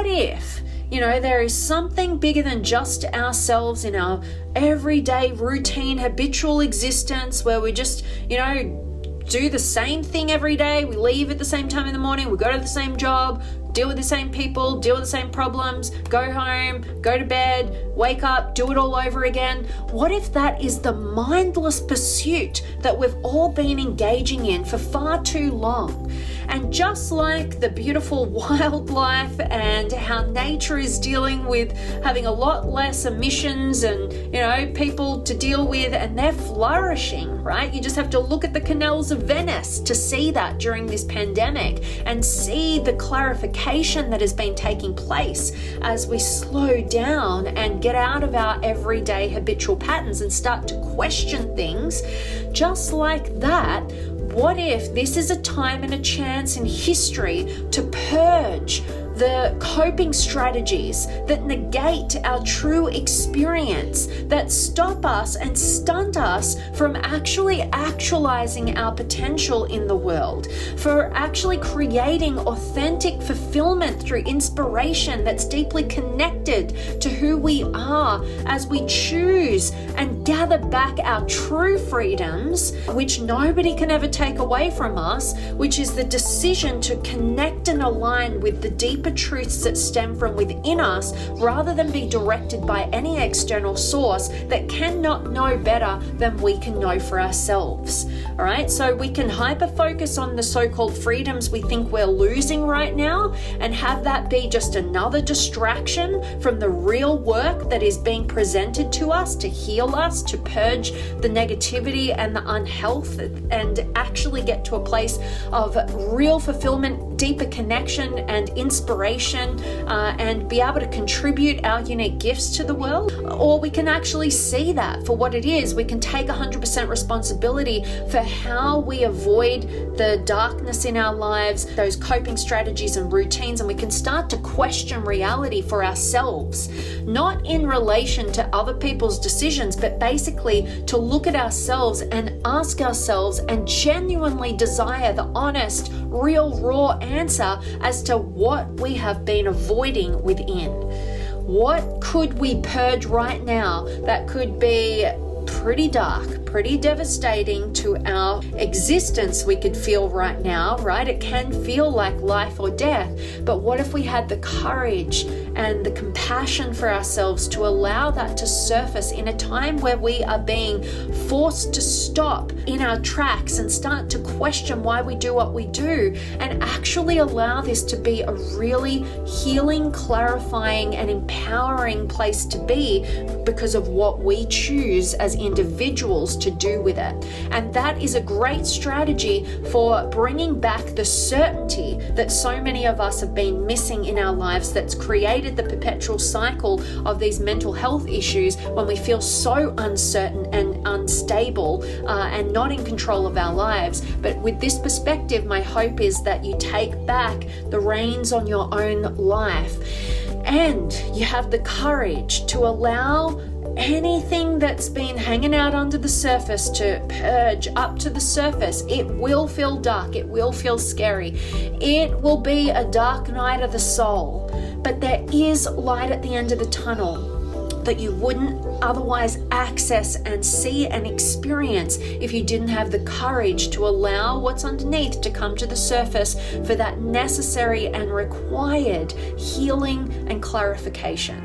what if, there is something bigger than just ourselves in our everyday routine, habitual existence where we just, do the same thing every day. We leave at the same time in the morning. We go to the same job, deal with the same people, deal with the same problems, go home, go to bed, wake up, do it all over again. What if that is the mindless pursuit that we've all been engaging in for far too long? And just like the beautiful wildlife and how nature is dealing with having a lot less emissions and, people to deal with, and they're flourishing, right? You just have to look at the canals of Venice to see that during this pandemic and see the clarification that has been taking place as we slow down and get out of our everyday habitual patterns and start to question things. Just like that, what if this is a time and a chance in history to purge the coping strategies that negate our true experience, that stop us and stunt us from actually actualizing our potential in the world, for actually creating authentic fulfillment through inspiration that's deeply connected to who we are as we choose and gather back our true freedoms, which nobody can ever take away from us, which is the decision to connect and align with the deeper truths that stem from within us rather than be directed by any external source that cannot know better than we can know for ourselves. All right, so we can hyper focus on the so-called freedoms we think we're losing right now and have that be just another distraction from the real work that is being presented to us to heal us, to purge the negativity and the unhealth, and actually get to a place of real fulfillment, deeper connection and inspiration, and be able to contribute our unique gifts to the world. Or we can actually see that for what it is. We can take 100% responsibility for how we avoid the darkness in our lives, those coping strategies and routines, and we can start to question reality for ourselves, not in relation to other people's decisions, but basically to look at ourselves and ask ourselves and genuinely desire the honest, real, raw answer as to what we have been avoiding within. What could we purge right now that could be pretty dark, pretty devastating to our existence we could feel right now, right? It can feel like life or death, but what if we had the courage and the compassion for ourselves to allow that to surface in a time where we are being forced to stop in our tracks and start to question why we do what we do, and actually allow this to be a really healing, clarifying, and empowering place to be because of what we choose as individuals to do with it. And that is a great strategy for bringing back the certainty that so many of us have been missing in our lives, that's created the perpetual cycle of these mental health issues when we feel so uncertain and unstable and not in control of our lives. But with this perspective, my hope is that you take back the reins on your own life and you have the courage to allow anything that's been hanging out under the surface to purge up to the surface. It will feel dark. It will feel scary. It will be a dark night of the soul. But there is light at the end of the tunnel that you wouldn't otherwise access and see and experience if you didn't have the courage to allow what's underneath to come to the surface for that necessary and required healing and clarification.